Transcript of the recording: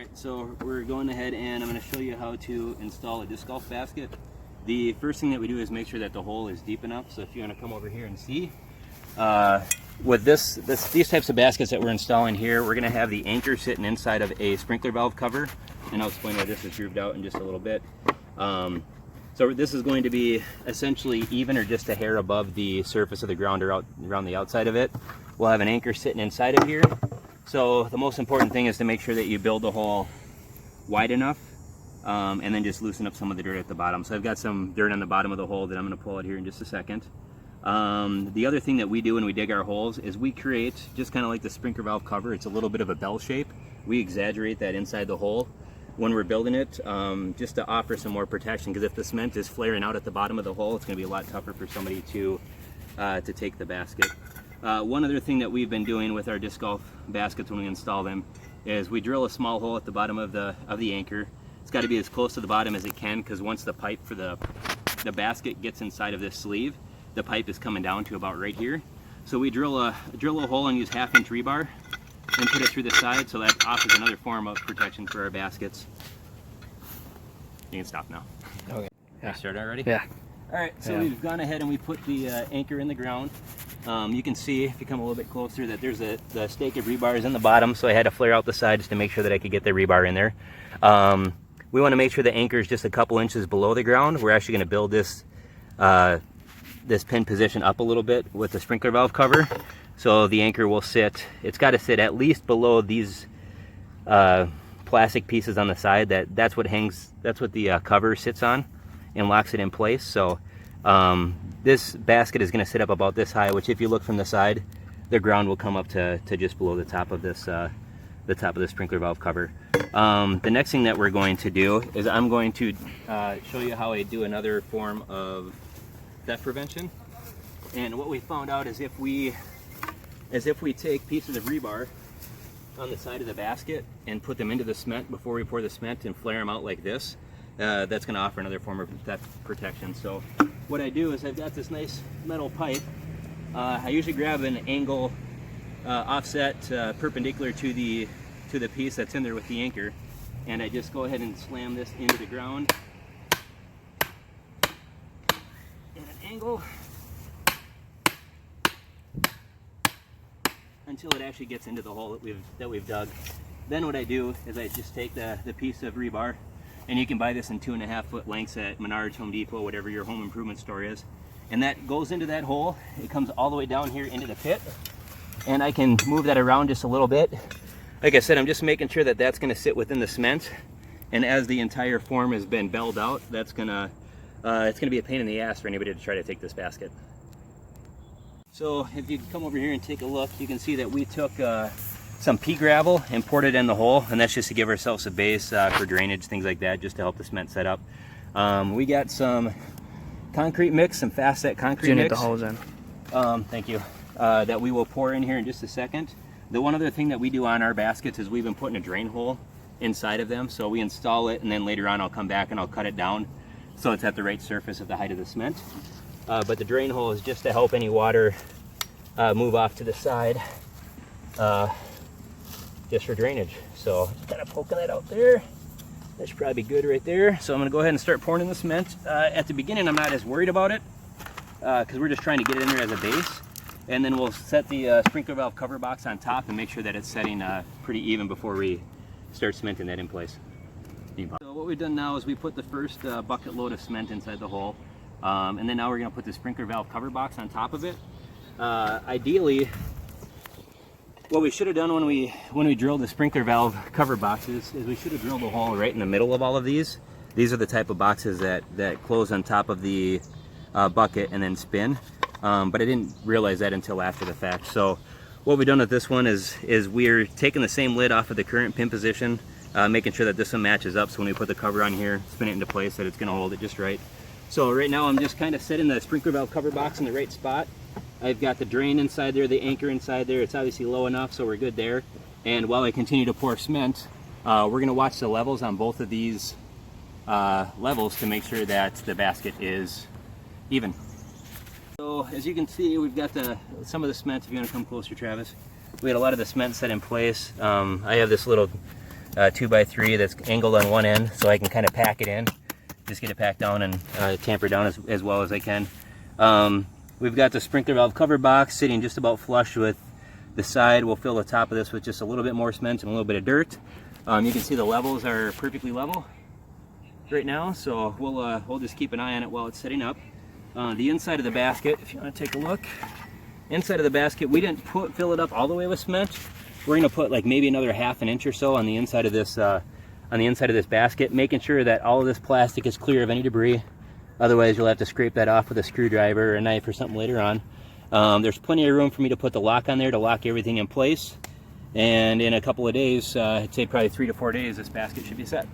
Alright, so we're going ahead and I'm going to show you how to install a disc golf basket. The first thing that we do is make sure that the hole is deep enough. So if you want to come over here and see, with these types of baskets that we're installing here, we're going to have the anchor sitting inside of a sprinkler valve cover, and I'll explain why this is grooved out in just a little bit. So this is going to be essentially even or just a hair above the surface of the ground or out around the outside of it. We'll have an anchor sitting inside of here. So the most important thing is to make sure that you build the hole wide enough, and then just loosen up some of the dirt at the bottom. So I've got some dirt on the bottom of the hole that I'm going to pull out here in just a second. The other thing that we do when we dig our holes is we create, just kind of like the sprinkler valve cover, it's a little bit of a bell shape. We exaggerate that inside the hole when we're building it, just to offer some more protection, because if the cement is flaring out at the bottom of the hole, it's going to be a lot tougher for somebody to take the basket. One other thing that we've been doing with our disc golf baskets when we install them is we drill a small hole at the bottom of the anchor. It's got to be as close to the bottom as it can, because once the pipe for the basket gets inside of this sleeve, the pipe is coming down to about right here. So we drill a hole and use 1/2-inch rebar and put it through the side, so that offers another form of protection for our baskets. You can stop now. Okay. Yeah. Start already? Yeah. All right, so we've gone ahead and we put the anchor in the ground. You can see, if you come a little bit closer, that there's the stake of rebar is in the bottom, so I had to flare out the sides to make sure that I could get the rebar in there. We want to make sure the anchor is just a couple inches below the ground. We're actually going to build this pin position up a little bit with the sprinkler valve cover. So the anchor will sit, it's got to sit at least below these plastic pieces on the side. That's what the cover sits on and locks it in place. So this basket is going to sit up about this high, which if you look from the side, the ground will come up to just below the top of this the sprinkler valve cover. The next thing that we're going to do is I'm going to show you how I do another form of theft prevention. And what we found out is if we take pieces of rebar on the side of the basket and put them into the cement before we pour the cement and flare them out like this, that's going to offer another form of theft protection. So what I do is I've got this nice metal pipe. I usually grab an angle offset perpendicular to the piece that's in there with the anchor, and I just go ahead and slam this into the ground at an angle until it actually gets into the hole that we've dug. Then what I do is I just take the piece of rebar, and you can buy this in 2.5-foot lengths at Menards, Home Depot, whatever your home improvement store is, and that goes into that hole. It comes all the way down here into the pit, and I can move that around just a little bit. Like I said, I'm just making sure that that's going to sit within the cement, and as the entire form has been belled out, it's going to be a pain in the ass for anybody to try to take this basket. So if you come over here and take a look, you can see that we took some pea gravel and poured it in the hole, and that's just to give ourselves a base for drainage, things like that, just to help the cement set up. We got some concrete mix, some fast set concrete mix. The holes in. Thank you. That we will pour in here in just a second. The one other thing that we do on our baskets is we've been putting a drain hole inside of them. So we install it, and then later on I'll come back and I'll cut it down so it's at the right surface at the height of the cement. But the drain hole is just to help any water move off to the side, just for drainage. So just kind of poking that out there. That should probably be good right there. So I'm going to go ahead and start pouring in the cement. At the beginning, I'm not as worried about it because we're just trying to get it in there as a base. And then we'll set the sprinkler valve cover box on top and make sure that it's setting pretty even before we start cementing that in place. So what we've done now is we put the first bucket load of cement inside the hole. And then now we're going to put the sprinkler valve cover box on top of it. Ideally, what we should have done when we drilled the sprinkler valve cover boxes is we should have drilled a hole right in the middle of all of these. These are the type of boxes that close on top of the bucket and then spin. But I didn't realize that until after the fact. So what we've done with this one is we're taking the same lid off of the current pin position, making sure that this one matches up, so when we put the cover on here, spin it into place, that it's going to hold it just right. So right now I'm just kind of setting the sprinkler valve cover box in the right spot. I've got the drain inside there, the anchor inside there. It's obviously low enough, so we're good there. And while I continue to pour cement, we're going to watch the levels on both of these levels to make sure that the basket is even. So as you can see, we've got some of the cement. If you want to come closer, Travis, we had a lot of the cement set in place. I have this little 2x3 that's angled on one end, so I can kind of pack it in, just get it packed down and tamper down as well as I can. We've got the sprinkler valve cover box sitting just about flush with the side. We'll fill the top of this with just a little bit more cement and a little bit of dirt. You can see the levels are perfectly level right now, so we'll just keep an eye on it while it's setting up. The inside of the basket, if you want to take a look, inside of the basket, we didn't fill it up all the way with cement. We're going to put like maybe another ½ an inch or so on the inside of this basket, making sure that all of this plastic is clear of any debris. Otherwise, you'll have to scrape that off with a screwdriver or a knife or something later on. There's plenty of room for me to put the lock on there to lock everything in place. And in a couple of days, I'd say probably 3 to 4 days, this basket should be set.